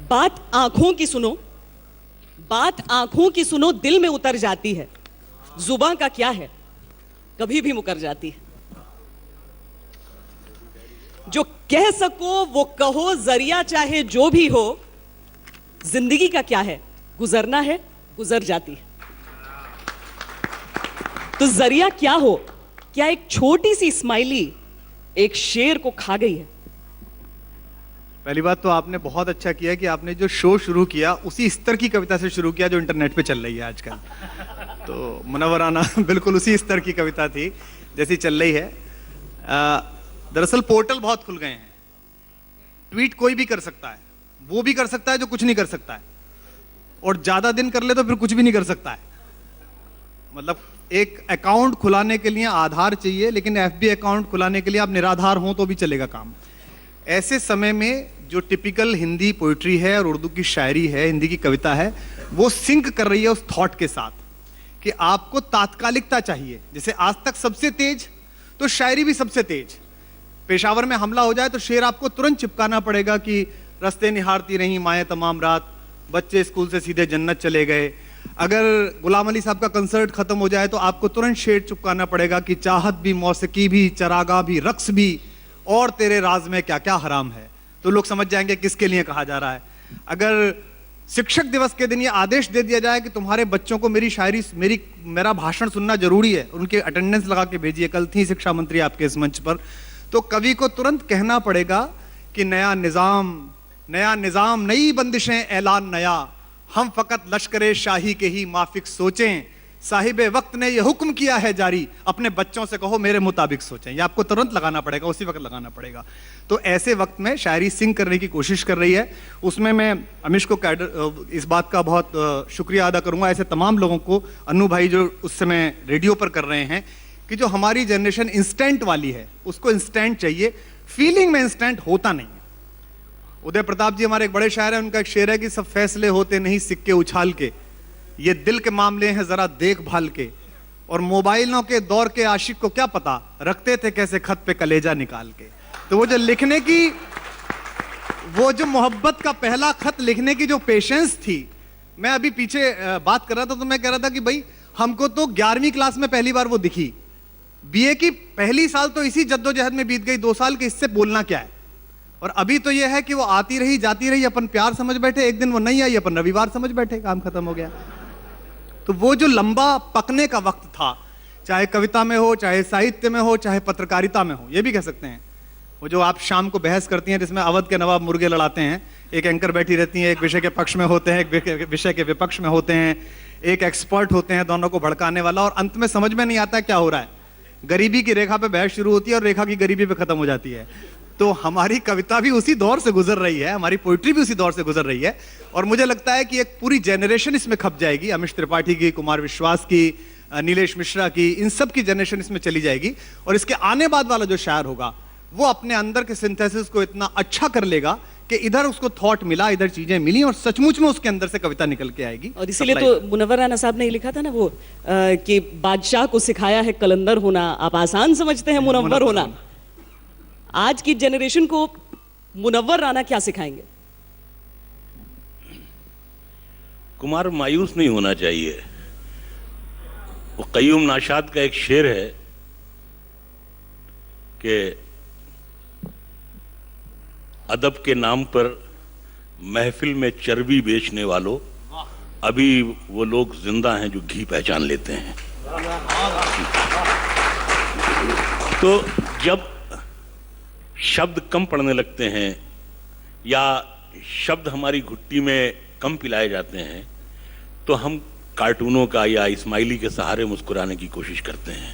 बात आंखों की सुनो, बात आंखों की सुनो, दिल में उतर जाती है। जुबान का क्या है, कभी भी मुकर जाती है। जो कह सको वो कहो, जरिया चाहे जो भी हो। जिंदगी का क्या है, गुजरना है, गुजर जाती है। तो जरिया क्या हो, क्या एक छोटी सी स्माइली एक शेर को खा गई है? पहली बात तो आपने बहुत अच्छा किया कि आपने जो शो शुरू किया उसी स्तर की कविता से शुरू किया जो इंटरनेट पे चल रही है आजकल। तो मुनव्वराना बिल्कुल उसी स्तर की कविता थी जैसी चल रही है। दरअसल पोर्टल बहुत खुल गए हैं। ट्वीट कोई भी कर सकता है, वो भी कर सकता है जो कुछ नहीं कर सकता है, और ज्यादा दिन कर ले तो फिर कुछ भी नहीं कर सकता है। मतलब एक अकाउंट खुलाने के लिए आधार चाहिए, लेकिन एफबी अकाउंट खुलाने के लिए आप निराधार हो तो भी चलेगा काम। ऐसे समय में जो टिपिकल हिंदी पोइट्री है और उर्दू की शायरी है, हिंदी की कविता है, वो सिंक कर रही है उस थॉट के साथ कि आपको तात्कालिकता चाहिए। जैसे आज तक सबसे तेज, तो शायरी भी सबसे तेज। पेशावर में हमला हो जाए तो शेर आपको तुरंत चिपकाना पड़ेगा कि रास्ते निहारती रही माएँ तमाम रात, बच्चे स्कूल से सीधे जन्नत चले गए। अगर गुलाम अली साहब का कंसर्ट खत्म हो जाए तो आपको तुरंत शेर चिपकाना पड़ेगा कि चाहत भी, मौसीकी भी, चरागा भी, रक्स भी, और तेरे राज में क्या क्या हराम है। तो लोग समझ जाएंगे किसके लिए कहा जा रहा है। अगर शिक्षक दिवस के दिन ये आदेश दे दिया जाए कि तुम्हारे बच्चों को मेरी शायरी, मेरा भाषण सुनना जरूरी है, उनके अटेंडेंस लगा के भेजिए, कल थी शिक्षा मंत्री आपके इस मंच पर, तो कवि को तुरंत कहना पड़ेगा कि नया निजाम, नई बंदिशें, ऐलान नया, हम फकत लश्करे शाही के ही माफिक सोचें, साहिबे वक्त ने यह हुक्म किया है जारी, अपने बच्चों से कहो मेरे मुताबिक सोचें। ये आपको तुरंत लगाना पड़ेगा, उसी वक्त लगाना पड़ेगा। तो ऐसे वक्त में शायरी सिंग करने की कोशिश कर रही है। उसमें मैं अमिश को इस बात का बहुत शुक्रिया अदा करूंगा, ऐसे तमाम लोगों को, अनु भाई जो उस समय रेडियो पर कर रहे हैं, कि जो हमारी जनरेशन इंस्टेंट वाली है उसको इंस्टेंट चाहिए, फीलिंग में इंस्टेंट होता नहीं है। उदय प्रताप जी हमारे एक बड़े शायर हैं, उनका एक शेर है कि सब फैसले होते नहीं सिक्के उछाल के, ये दिल के मामले हैं जरा देखभाल के, और मोबाइलों के दौर के आशिक को क्या पता रखते थे कैसे खत पे कलेजा निकाल के। तो वो जो लिखने की, वो जो मोहब्बत का पहला खत लिखने की जो पेशेंस थी, मैं अभी पीछे बात कर रहा था तो मैं कह रहा था कि भाई हमको तो 11वीं क्लास में पहली बार वो दिखी, बीए की पहली साल तो इसी जद्दोजहद में बीत गई, 2 साल के, इससे बोलना क्या है। और अभी तो ये है कि वो आती रही जाती रही, अपन प्यार समझ बैठे, एक दिन वो नहीं आई, अपन रविवार समझ बैठे, काम खत्म हो गया। तो वो जो लंबा पकने का वक्त था, चाहे कविता में हो, चाहे साहित्य में हो, चाहे पत्रकारिता में हो, ये भी कह सकते हैं, वो जो आप शाम को बहस करती हैं जिसमें अवध के नवाब मुर्गे लड़ाते हैं, एक एंकर बैठी रहती है, एक विषय के पक्ष में होते हैं, एक विषय के विपक्ष में होते हैं, एक एक्सपर्ट होते हैं दोनों को भड़काने वाला, और अंत में समझ में नहीं आता क्या हो रहा है। गरीबी की रेखा पे बहस शुरू होती है और रेखा की गरीबी पे खत्म हो जाती है। तो हमारी कविता भी उसी दौर से गुजर रही है, हमारी पोइट्री भी उसी दौर से गुजर रही है, और मुझे लगता है कि एक पूरी जनरेशन इसमें खप जाएगी। अमिश त्रिपाठी की, कुमार विश्वास की, नीलेश मिश्रा की, इन सब की जनरेशन इसमें चली जाएगी, और इसके आने बाद वाला जो शायर होगा वो अपने अंदर के सिंथेसिस को इतना अच्छा कर लेगा कि इधर उसको थॉट मिला, इधर चीजें मिली, और सचमुच में उसके अंदर से कविता निकल के आएगी। और इसीलिए तो मुनव्वर राना साहब ने लिखा था ना वो कि बादशाह को सिखाया है कलंदर होना, आप आसान समझते हैं मुनव्वर होना। आज की जनरेशन को मुनव्वर राना क्या सिखाएंगे? कुमार, मायूस नहीं होना चाहिए। वो कय्यूम नाशाद का एक शेर है कि अदब के नाम पर महफिल में चर्बी बेचने वालों, अभी वो लोग जिंदा हैं जो घी पहचान लेते हैं। तो जब शब्द कम पड़ने लगते हैं या शब्द हमारी घुट्टी में कम पिलाए जाते हैं, तो हम कार्टूनों का या इस्माइली के सहारे मुस्कुराने की कोशिश करते हैं।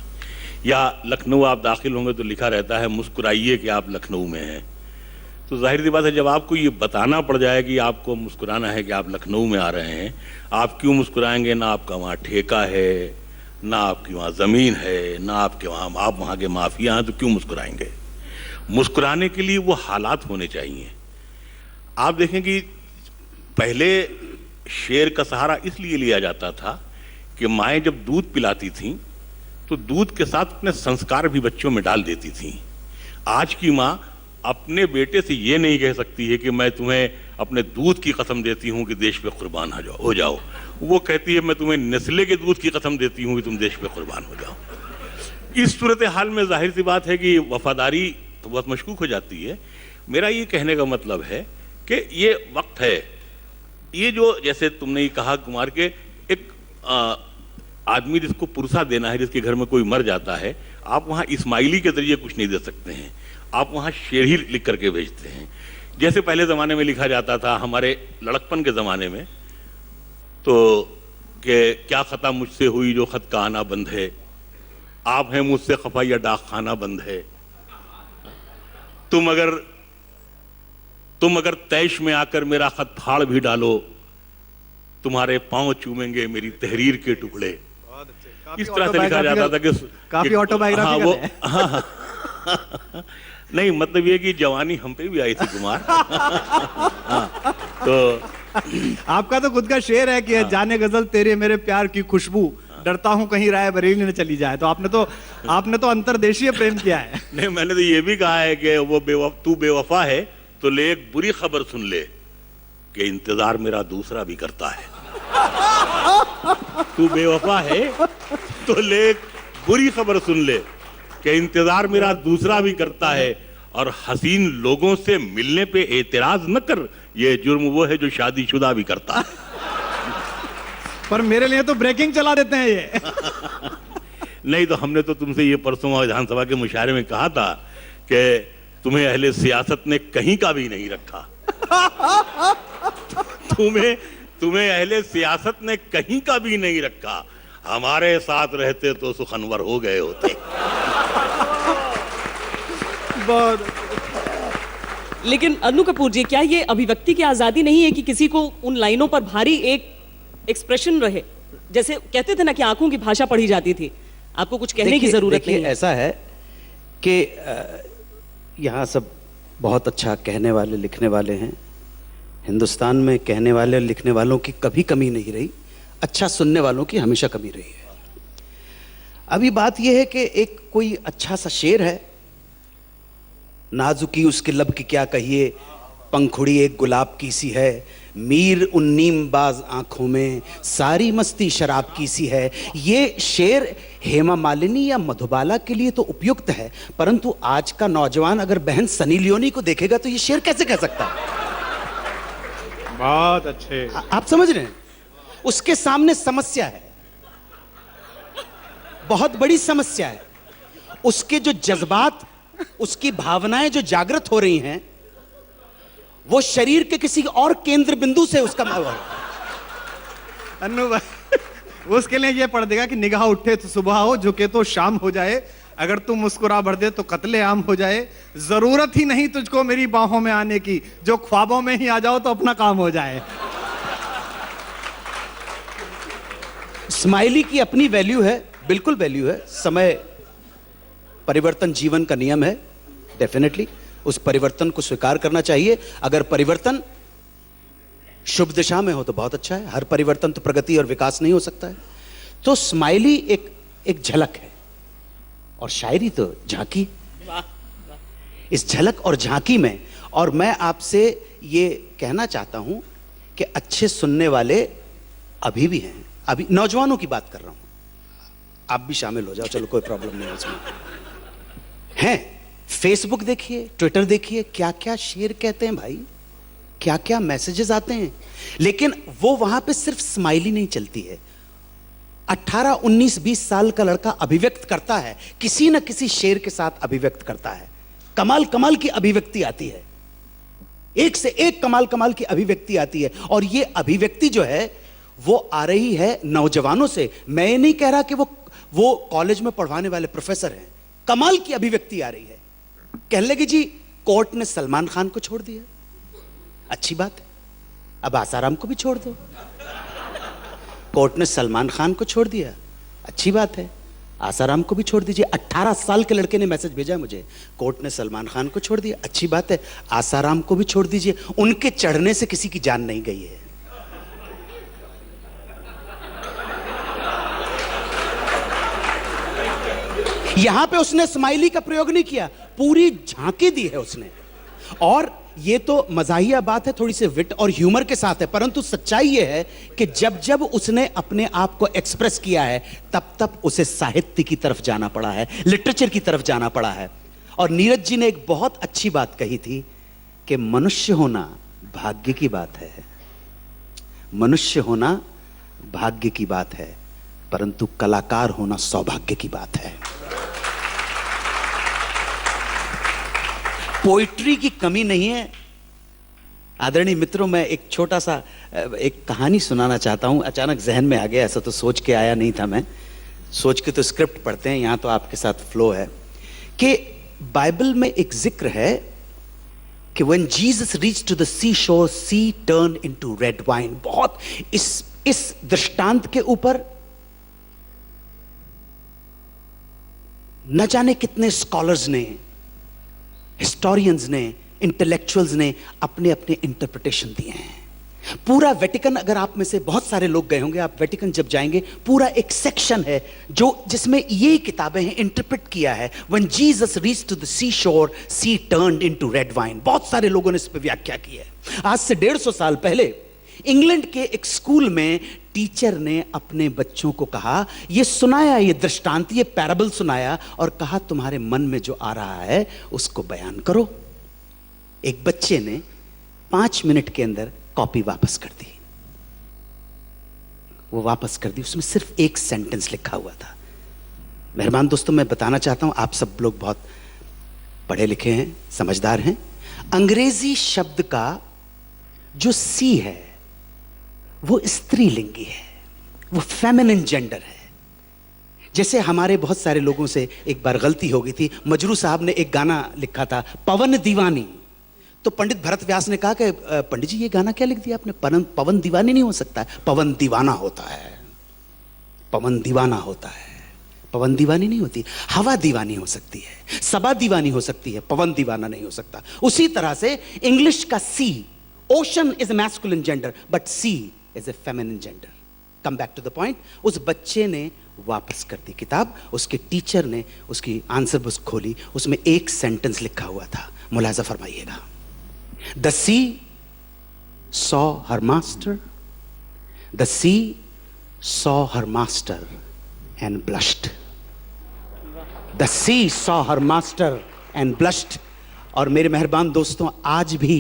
या लखनऊ आप दाखिल होंगे तो लिखा रहता है मुस्कुराइए कि आप लखनऊ में हैं। तो जाहिर सी बात है, जब आपको ये बताना पड़ जाए कि आपको मुस्कुराना है कि आप लखनऊ में आ रहे हैं, आप क्यों मुस्कुराएंगे? ना आपका वहाँ ठेका है, ना आपकी वहाँ ज़मीन है, ना आपके वहाँ आप वहाँ के माफिया हैं, तो क्यों मुस्कुराएंगे? मुस्कुराने के लिए वो हालात होने चाहिए। आप देखें कि पहले शेर का सहारा इसलिए लिया जाता था कि माएँ जब दूध पिलाती थीं तो दूध के साथ अपने संस्कार भी बच्चों में डाल देती थीं। आज की माँ अपने बेटे से ये नहीं कह सकती है कि मैं तुम्हें अपने दूध की कसम देती हूं कि देश पे कुर्बान हो जाओ। वो कहती है मैं तुम्हें नेस्ले के दूध की कसम देती हूं कि तुम देश पे कुर्बान हो जाओ। इस सूरत हाल में जाहिर सी बात है कि वफादारी तो बहुत मशकूक हो जाती है। मेरा ये कहने का मतलब है कि ये वक्त है, ये जो जैसे तुमने ये कहा कुमार के एक आदमी जिसको पुरसा देना है, जिसके घर में कोई मर जाता है, आप वहाँ इस्माइली के जरिए कुछ नहीं दे सकते हैं, आप वहाँ शेर ही लिख करके भेजते हैं। जैसे पहले ज़माने में लिखा जाता था, हमारे लड़कपन के ज़माने में, तो कि क्या ख़ता मुझसे हुई जो ख़त का आना बंद है, आप हैं मुझसे खफा या डाक खाना बंद है, तुम अगर तैश में आकर मेरा खत फाड़ भी डालो, तुम्हारे पांव चूमेंगे मेरी तहरीर के टुकड़े। इस तरह से लिखा जाता था कि काफी ऑटोबायोग्राफिकल है। हाँ, नहीं मतलब ये कि जवानी हम पे भी आई थी कुमार। हाँ, तो आपका तो खुद का शेर है कि जाने गजल तेरे मेरे प्यार की खुशबू, डरता हूं कहीं राय बरेली न चली जाए। तो आपने तो अंतरदेशीय प्रेम किया है। नहीं, मैंने तो ये भी कहा है कि वो तू बेवफा है तो ले एक बुरी खबर सुन ले कि इंतजार मेरा दूसरा भी करता है। तू बेवफा है तो ले एक बुरी खबर सुन ले कि इंतजार मेरा दूसरा भी करता है, और हसीन लोगों से मिलने पे एतराज न कर, ये जुर्म वो है जो शादीशुदा भी करता है। पर मेरे लिए तो ब्रेकिंग चला देते हैं ये। नहीं तो हमने तो तुमसे ये परसों विधानसभा के मुशायरे में कहा था कि तुम्हें अहले सियासत ने कहीं का भी नहीं रखा। तुम्हें अहले सियासत ने कहीं का भी नहीं रखा, हमारे साथ रहते तो सुखनवर हो गए होते। बहुत। लेकिन अन्नू कपूर जी, क्या ये अभिव्यक्ति की आजादी नहीं है कि किसी को उन लाइनों पर भारी एक एक्सप्रेशन रहे? जैसे कहते थे ना कि आंखों की भाषा पढ़ी जाती थी, आपको कुछ कहने की जरूरत नहीं है। ऐसा है कि यहाँ सब बहुत अच्छा कहने वाले लिखने वाले हैं। हिंदुस्तान में कहने वाले और लिखने वालों की कभी कमी नहीं रही, अच्छा सुनने वालों की हमेशा कमी रही है। अभी बात यह है कि एक कोई अच्छा सा शेर है, नाजुकी उसके लब की क्या कहिए, पंखुड़ी एक गुलाब की सी है, मीर उन नीमबाज आंखों में सारी मस्ती शराब की सी है। ये शेर हेमा मालिनी या मधुबाला के लिए तो उपयुक्त है, परंतु आज का नौजवान अगर बहन सनी लियोनी को देखेगा तो ये शेर कैसे कह सकता है? बहुत अच्छे। आप समझ रहे हैं? उसके सामने समस्या है, बहुत बड़ी समस्या है। उसके जो जज्बात, उसकी भावनाएं जो जागृत हो रही हैं, वो शरीर के किसी और केंद्र बिंदु से उसका अन्नू भाई, वो उसके लिए ये पढ़ देगा कि निगाह उठे तो सुबह हो, झुके तो शाम हो जाए, अगर तू मुस्कुरा भर दे तो कत्ले आम हो जाए, जरूरत ही नहीं तुझको मेरी बाहों में आने की, जो ख्वाबों में ही आ जाओ तो अपना काम हो जाए। स्माइली की अपनी वैल्यू है, बिल्कुल वैल्यू है। समय परिवर्तन जीवन का नियम है, डेफिनेटली उस परिवर्तन को स्वीकार करना चाहिए। अगर परिवर्तन शुभ दिशा में हो तो बहुत अच्छा है, हर परिवर्तन तो प्रगति और विकास नहीं हो सकता है। तो स्माइली एक झलक है, और शायरी तो झांकी। इस झलक और झांकी में, और मैं आपसे ये कहना चाहता हूं कि अच्छे सुनने वाले अभी भी हैं, अभी नौजवानों की बात कर रहा हूं, आप भी शामिल हो जाओ, चलो कोई प्रॉब्लम नहीं है उसमें। हैं, फेसबुक देखिए, ट्विटर देखिए, क्या क्या शेर कहते हैं भाई, क्या क्या मैसेजेस आते हैं। लेकिन वो वहां पे सिर्फ स्माइली नहीं चलती है। 18, 19, 20 साल का लड़का अभिव्यक्त करता है, किसी न किसी शेर के साथ अभिव्यक्त करता है। कमाल कमाल की अभिव्यक्ति आती है, एक से एक कमाल की अभिव्यक्ति आती है। और ये अभिव्यक्ति जो है वो आ रही है नौजवानों से। मैं ये नहीं कह रहा कि वो कॉलेज में पढ़वाने वाले प्रोफेसर हैं, कमाल की अभिव्यक्ति आ रही है। कहने लगे जी कोर्ट ने सलमान खान को छोड़ दिया, अच्छी बात है, अब आसाराम को भी छोड़ दो। कोर्ट ने सलमान खान को छोड़ दिया, अच्छी बात है, आसाराम को भी छोड़ दीजिए। 18 साल के लड़के ने मैसेज भेजा मुझे, कोर्ट ने सलमान खान को छोड़ दिया, अच्छी बात है, आसाराम को भी छोड़ दीजिए, उनके चढ़ने से किसी की जान नहीं गई है। यहां पे उसने स्माइली का प्रयोग नहीं किया, पूरी झांकी दी है उसने। और ये तो मजाहिया बात है, थोड़ी सी विट और ह्यूमर के साथ है, परंतु सच्चाई ये है कि जब जब उसने अपने आप को एक्सप्रेस किया है तब तब उसे साहित्य की तरफ जाना पड़ा है, लिटरेचर की तरफ जाना पड़ा है। और नीरज जी ने एक बहुत अच्छी बात कही थी कि मनुष्य होना भाग्य की बात है, मनुष्य होना भाग्य की बात है, परंतु कलाकार होना सौभाग्य की बात है। पोइट्री की कमी नहीं है। आदरणीय मित्रों, मैं एक छोटा सा एक कहानी सुनाना चाहता हूं, अचानक जहन में आ गया, ऐसा तो सोच के आया नहीं था। मैं सोच के तो स्क्रिप्ट पढ़ते हैं, यहां तो आपके साथ फ्लो है कि बाइबल में एक जिक्र है कि when Jesus reached to the seashore, sea turned into red wine। बहुत इस दृष्टांत के ऊपर न जाने कितने स्कॉलर्स ने, हिस्टोरियंस ने, इंटेलेक्चुअल्स ने अपने अपने इंटरप्रिटेशन दिए हैं। पूरा वेटिकन, अगर आप में से बहुत सारे लोग गए होंगे, आप वेटिकन जब जाएंगे, पूरा एक सेक्शन है जो जिसमें ये किताबें हैं, इंटरप्रेट किया है when Jesus reached to the seashore, sea turned into red wine। बहुत सारे लोगों ने इस पर व्याख्या की है। आज से 150 साल पहले इंग्लैंड के एक स्कूल में टीचर ने अपने बच्चों को कहा, ये सुनाया, ये दृष्टांत, ये पैराबल सुनाया और कहा तुम्हारे मन में जो आ रहा है उसको बयान करो। एक बच्चे ने 5 मिनट के अंदर कॉपी वापस कर दी। वो वापस कर दी, उसमें सिर्फ एक सेंटेंस लिखा हुआ था। मेहरबान दोस्तों, मैं बताना चाहता हूं, आप सब लोग बहुत पढ़े लिखे हैं, समझदार हैं। अंग्रेजी शब्द का जो सी है वो स्त्रीलिंगी है, वो फेमिनिन जेंडर है। जैसे हमारे बहुत सारे लोगों से एक बार गलती हो गई थी। मजरू साहब ने एक गाना लिखा था, पवन दीवानी, तो पंडित भरत व्यास ने कहा कि पंडित जी ये गाना क्या लिख दिया आपने, पवन दीवानी नहीं हो सकता, पवन दीवाना होता है, पवन दीवाना होता है, पवन दीवानी नहीं होती। हवा दीवानी हो सकती है, सबा दीवानी हो सकती है, पवन दीवाना नहीं हो सकता। उसी तरह से इंग्लिश का sea, ocean is a masculine gender but sea is a feminine gender. Come back to the point. उस बच्चे ने वापस कर दी किताब, उसके टीचर ने उसकी आंसर बुक खोली, उसमें एक सेंटेंस लिखा हुआ था, मुलाजा फरमाइएगा। The sea saw her master, the sea saw her master and blushed, the sea saw her master and blushed। और मेरे मेहरबान दोस्तों, आज भी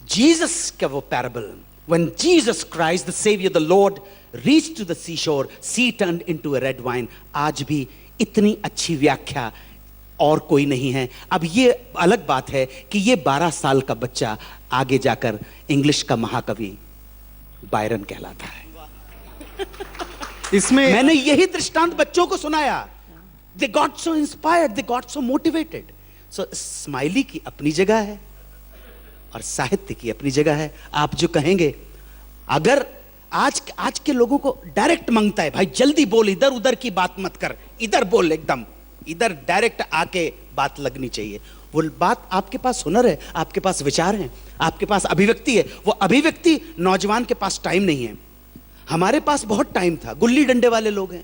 जीसस का वो parable, when Jesus Christ the Savior the Lord reached to the seashore, sea turned into a red wine, आज भी इतनी अच्छी व्याख्या और कोई नहीं है। अब ये अलग बात है कि ये 12 साल का बच्चा आगे जाकर इंग्लिश का महाकवि बायरन कहलाता है। इसमें मैंने यही दृष्टांत बच्चों को सुनाया। They got so inspired, they got so motivated। So smiley की अपनी जगह है और साहित्य की अपनी जगह है। आप जो कहेंगे, अगर आज के लोगों को डायरेक्ट मांगता है, भाई जल्दी बोल, इधर उधर की बात मत कर, इधर बोल, एकदम इधर डायरेक्ट आके बात लगनी चाहिए। वो बात, आपके पास हुनर है, आपके पास विचार हैं, आपके पास अभिव्यक्ति है। वो अभिव्यक्ति नौजवान के पास टाइम नहीं है। हमारे पास बहुत टाइम था, गुल्ली डंडे वाले लोग हैं।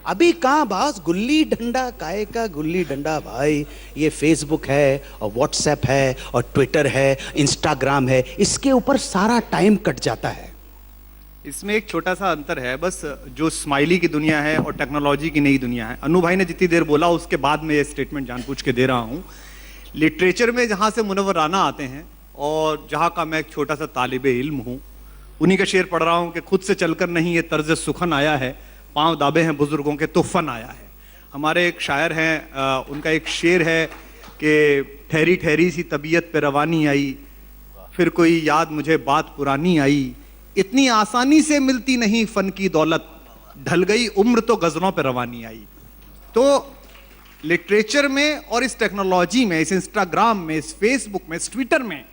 अभी कहां बास, गुल्ली डंडा, काहे का गुल्ली डंडा भाई। ये फेसबुक है और व्हाट्सएप है और ट्विटर है, इंस्टाग्राम है, इसके ऊपर सारा टाइम कट जाता है। इसमें एक छोटा सा अंतर है बस, जो स्माइली की दुनिया है और टेक्नोलॉजी की नई दुनिया है। अनु भाई ने जितनी देर बोला उसके बाद में ये स्टेटमेंट जानबूझ के दे रहा हूँ। लिटरेचर में जहाँ से मुनव्वर राना आते हैं और जहाँ का मैं एक छोटा सा तालिबे इल्म हूँ, उन्हीं का शेर पढ़ रहा हूँ कि खुद से चलकर नहीं ये तर्ज सुखन आया है, पांव दाबे हैं बुजुर्गों के तूफान आया है। हमारे एक शायर हैं, उनका एक शेर है कि ठहरी ठहरी सी तबीयत पे रवानी आई, फिर कोई याद मुझे बात पुरानी आई, इतनी आसानी से मिलती नहीं फन की दौलत, ढल गई उम्र तो गजलों पे रवानी आई। तो लिटरेचर में और इस टेक्नोलॉजी में, इस इंस्टाग्राम में, इस फेसबुक में, इस ट्विटर में,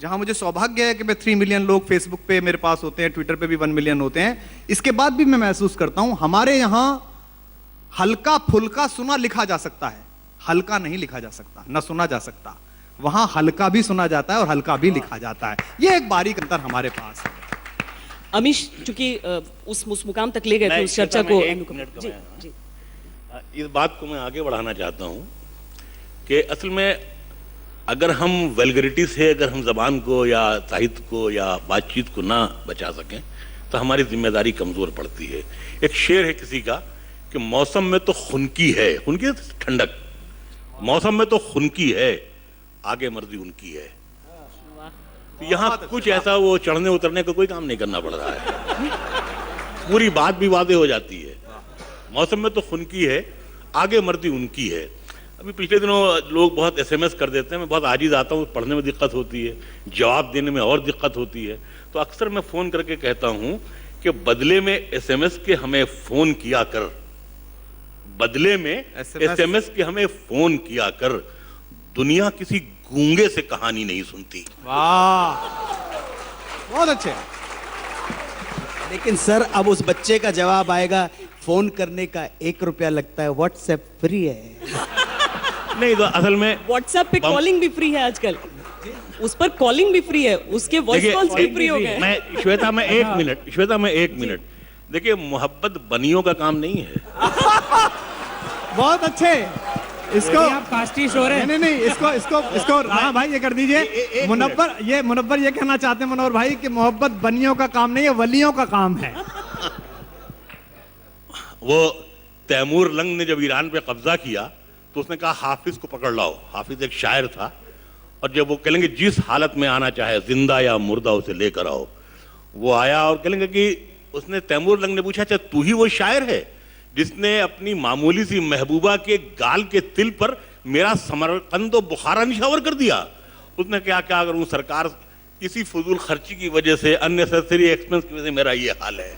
जहां मुझे सौभाग्य है कि मैं 3 मिलियन लोग फेसबुक पे मेरे पास होते हैं, ट्विटर पे भी 1 मिलियन होते हैं, इसके बाद भी मैं महसूस करता हूं हमारे यहां हल्का फुल्का सुना लिखा जा सकता है, हल्का नहीं लिखा जा सकता, ना सुना जा सकता। वहां हल्का भी सुना जाता है और हल्का भी लिखा जाता है। यह एक बारीक अंतर हमारे पास है। अमीश चूंकि उस मुकाम तक ले गए थे उस चर्चा को, इस बात को मैं आगे बढ़ाना चाहता हूं कि असल में अगर हम वेलगरिटी से अगर हम जबान को या साहित्य को या बातचीत को ना बचा सकें तो हमारी जिम्मेदारी कमजोर पड़ती है। एक शेर है किसी का कि मौसम में तो खुनकी है, खुनकी ठंडक, मौसम में तो खुनकी है, आगे मर्जी उनकी है। तो यहाँ कुछ ऐसा वो चढ़ने उतरने का कोई काम नहीं करना पड़ रहा है, पूरी बात भी वादे हो जाती है। मौसम में तो खुनकी है, आगे मर्जी उनकी है। अभी पिछले दिनों लोग बहुत एसएमएस कर देते हैं, मैं बहुत आजिज आता हूँ, पढ़ने में दिक्कत होती है, जवाब देने में और दिक्कत होती है। तो अक्सर मैं फ़ोन करके कहता हूँ कि बदले में एसएमएस के हमें फ़ोन किया कर, बदले में एसएमएस के हमें फ़ोन किया कर, दुनिया किसी गूंगे से कहानी नहीं सुनती। वाह, बहुत अच्छे। लेकिन सर अब उस बच्चे का जवाब आएगा, फोन करने का 1 रुपया लगता है, व्हाट्सएप फ्री है। नहीं तो असल में व्हाट्सएप पे कॉलिंग भी फ्री है आजकल, उस पर कॉलिंग भी फ्री है, उसके वॉइस कॉल्स भी फ्री हो गए। मैं श्वेता में एक मिनट देखिए, मोहब्बत बनियों का काम नहीं है। बहुत अच्छे। इसको आप कास्टी शोर है। नहीं, इसको हाँ भाई ये कर दीजिए। मुनव्वर ये कहना चाहते हैं मुनव्वर भाई कि मोहब्बत बनियों का काम नहीं है, वलियों का काम है। वो तैमूर लंग ने जब ईरान पे कब्जा किया तो उसने कहा हाफिज को पकड़ लाओ। हाफिज एक शायर था, और जब वो कहेंगे जिस हालत में आना चाहे, जिंदा या मुर्दा, उसे लेकर आओ। वो आया और कहेंगे कि उसने, तैमूर लंग ने पूछा, अच्छा तू ही वो शायर है जिसने अपनी मामूली सी महबूबा के गाल के तिल पर मेरा समरकंद बुखारा निशावर कर दिया? उसने क्या क्या करूं सरकार, किसी फजूल खर्ची की वजह से, अननेसेसरी एक्सपेंस की वजह से मेरा ये हाल है।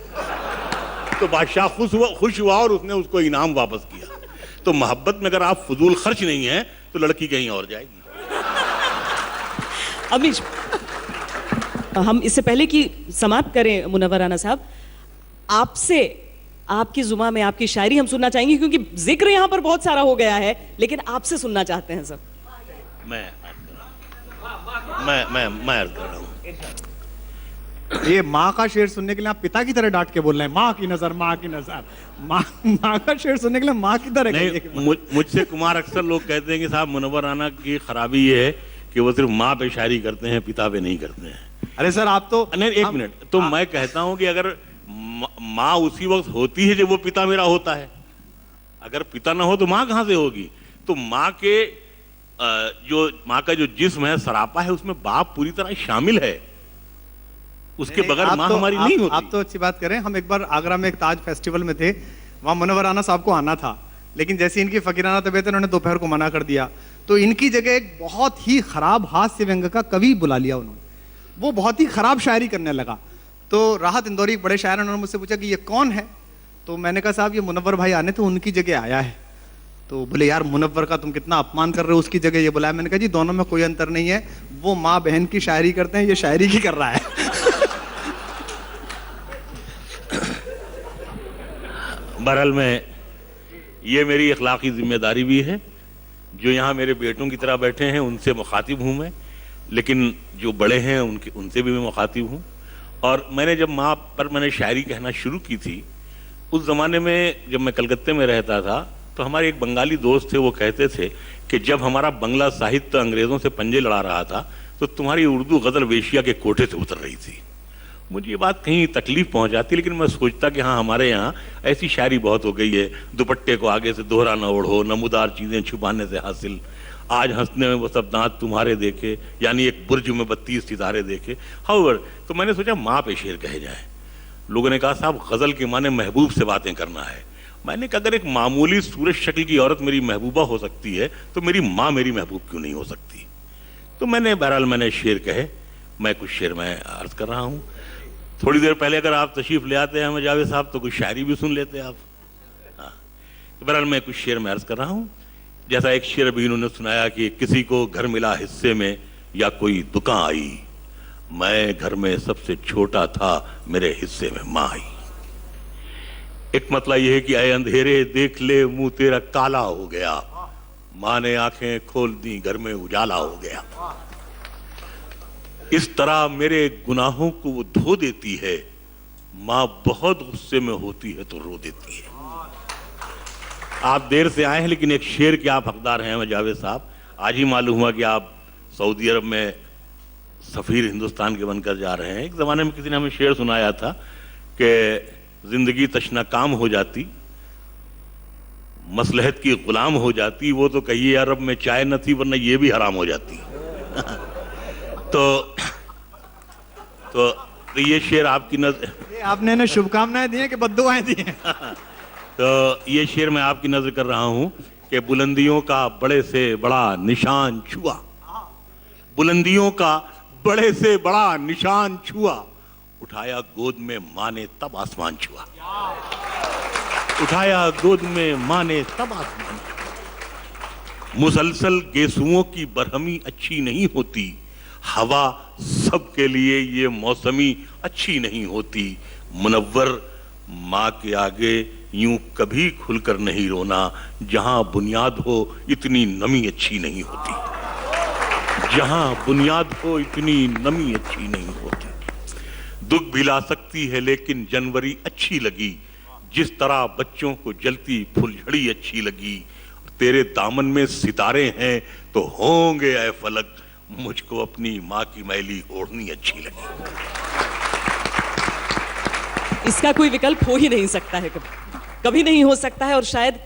तो बादशाह खुश हुआ और उसने उसको इनाम वापस किया। तो मोहब्बत में अगर आप फजूल खर्च नहीं है तो लड़की कहीं और जाएगी। अमीश, हम इससे पहले कि समाप्त करें मुनव्वर राना साहब, आपसे आपकी जुबान में आपकी शायरी हम सुनना चाहेंगे, क्योंकि जिक्र यहाँ पर बहुत सारा हो गया है, लेकिन आपसे सुनना चाहते हैं सब। मैं अर्ज कर रहा हूँ। ये माँ का शेर सुनने के लिए आप पिता की तरह डांट के बोल रहे हैं, माँ की नजर, माँ की नजर। माँ का शेर सुनने के लिए माँ की तरह नहीं, मुझसे कुमार अक्सर लोग कहते हैं कि साहब मुनव्वर राना की खराबी ये है कि वो सिर्फ माँ पे शायरी करते हैं, पिता पे नहीं करते हैं। अरे सर आप तो नहीं, एक मिनट, तो मैं कहता हूं कि अगर माँ उसी वक्त होती है जब वो पिता मेरा होता है, अगर पिता ना हो तो माँ कहां से होगी? तो माँ का जो जिस्म है, सरापा है, उसमें बाप पूरी तरह शामिल है, उसके बगैर माँ हमारी नहीं होती। आप तो अच्छी बात करें। हम एक बार आगरा में एक ताज फेस्टिवल में थे, वहां मुनव्वर राना साहब को आना था, लेकिन जैसे इनकी फकीराना तबीयत, उन्होंने दोपहर को मना कर दिया। तो इनकी जगह एक बहुत ही खराब हास्य व्यंग का कवि बुला लिया उन्होंने। वो बहुत ही खराब शायरी करने लगा। तो राहत इंदौरी बड़े शायर, उन्होंने मुझसे पूछा कि ये कौन है? तो मैंने कहा साहब ये मुनव्वर भाई आने थे, उनकी जगह आया है। तो बोले यार मुनव्वर का तुम कितना अपमान कर रहे हो, उसकी जगह ये बुलाया। मैंने कहा जी दोनों में कोई अंतर नहीं है, वो माँ बहन की शायरी करते हैं, ये शायरी की कर रहा है। बहरहाल में ये मेरी अखलाकी जिम्मेदारी भी है, जो यहाँ मेरे बेटों की तरह बैठे हैं उनसे मुखातिब हूँ मैं, लेकिन जो बड़े हैं उनसे भी मैं मुखातिब हूँ। और मैंने जब माँ पर मैंने शायरी कहना शुरू की थी, उस ज़माने में जब मैं कलकत्ते में रहता था तो हमारे एक बंगाली दोस्त थे, वो कहते थे कि जब हमारा बंगला साहित्य अंग्रेज़ों से पंजे लड़ा रहा था तो तुम्हारी उर्दू गज़ल वेश्या के कोठे से उतर रही थी। मुझे ये बात कहीं तकलीफ पहुंचाती, लेकिन मैं सोचता कि हाँ हमारे यहाँ ऐसी शायरी बहुत हो गई है, दुपट्टे को आगे से दोहरा न ओढ़ो, नमूदार चीज़ें छुपाने से हासिल, आज हंसने में वो सब दांत तुम्हारे देखे, यानी एक बुर्ज में 32 सितारे देखे। हाउएवर, तो मैंने सोचा माँ पे शेर कहे जाए। लोगों ने कहा साहब गज़ल के माने महबूब से बातें करना है। मैंने कहा अगर एक मामूली सूरज शक्ल की औरत मेरी महबूबा हो सकती है तो मेरी माँ मेरी महबूब क्यों नहीं हो सकती? तो बहरहाल मैंने शेर कहे, मैं कुछ शेर मैं अर्ज कर रहा हूँ। थोड़ी देर पहले अगर आप तशरीफ ले आते हैं हमें जावेद साहब तो कुछ शायरी भी सुन लेते आप। हाँ, तो बहरहाल मैं कुछ शेर मैं अर्ज कर रहा हूँ। जैसा एक शेर अभी इन्होंने सुनाया कि किसी को घर मिला हिस्से में या कोई दुकान आई, मैं घर में सबसे छोटा था, मेरे हिस्से में माँ आई। एक मतलब यह है कि आए अंधेरे देख ले मुंह तेरा काला हो गया, माँ ने आंखें खोल दी घर में उजाला हो गया। इस तरह मेरे गुनाहों को वो धो देती है, माँ बहुत गुस्से में होती है तो रो देती है। आप देर से आए हैं लेकिन एक शेर के आप हकदार हैं जावेद साहब। आज ही मालूम हुआ कि आप सऊदी अरब में सफ़ीर हिंदुस्तान के बनकर जा रहे हैं। एक ज़माने में किसी ने हमें शेर सुनाया था कि ज़िंदगी तशना काम हो जाती, मसलहत की गुलाम हो जाती, वो तो कहिए अरब में चाय न थी वरना ये भी हराम हो जाती। तो ये शेर आपकी नजर, ये आपने इन्हें शुभकामनाएं दी हैं कि बद्दुआएं दी हैं? तो ये शेर मैं आपकी नजर कर रहा हूं कि बुलंदियों का बड़े से बड़ा निशान छुआ, बुलंदियों का बड़े से बड़ा निशान छुआ, उठाया गोद में माँ ने तब आसमान छुआ, उठाया गोद में माँ ने तब आसमान छुआ। मुसलसल गेसुओं की बरहमी अच्छी नहीं होती, हवा सबके लिए ये मौसमी अच्छी नहीं होती। मुनव्वर माँ के आगे यूं कभी खुलकर नहीं रोना, जहां बुनियाद हो इतनी नमी अच्छी नहीं होती, जहां बुनियाद हो इतनी नमी अच्छी नहीं होती। दुख भी ला सकती है लेकिन जनवरी अच्छी लगी, जिस तरह बच्चों को जलती फुलझड़ी अच्छी लगी। तेरे दामन में सितारे हैं तो होंगे ऐ फलक, मुझको अपनी माँ की मैली ओढ़नी अच्छी लगी। इसका कोई विकल्प हो ही नहीं सकता है, कभी नहीं हो सकता है। और शायद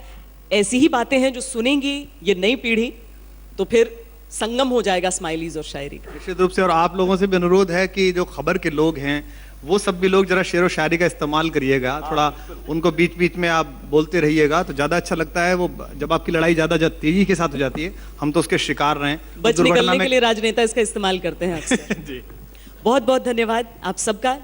ऐसी ही बातें हैं जो सुनेंगी ये नई पीढ़ी, तो फिर संगम हो जाएगा स्माइलीज और शायरी का। निश्चित रूप से। और आप लोगों से भी अनुरोध है कि जो खबर के लोग हैं वो सब भी लोग जरा शेर व शायरी का इस्तेमाल करिएगा, थोड़ा उनको बीच बीच में आप बोलते रहिएगा तो ज्यादा अच्छा लगता है। वो जब आपकी लड़ाई ज्यादा तेजी के साथ हो जाती है, हम तो उसके शिकार रहे हैं। बच निकलने के लिए राजनेता इसका इस्तेमाल करते हैं अक्सर। बहुत बहुत धन्यवाद आप सबका।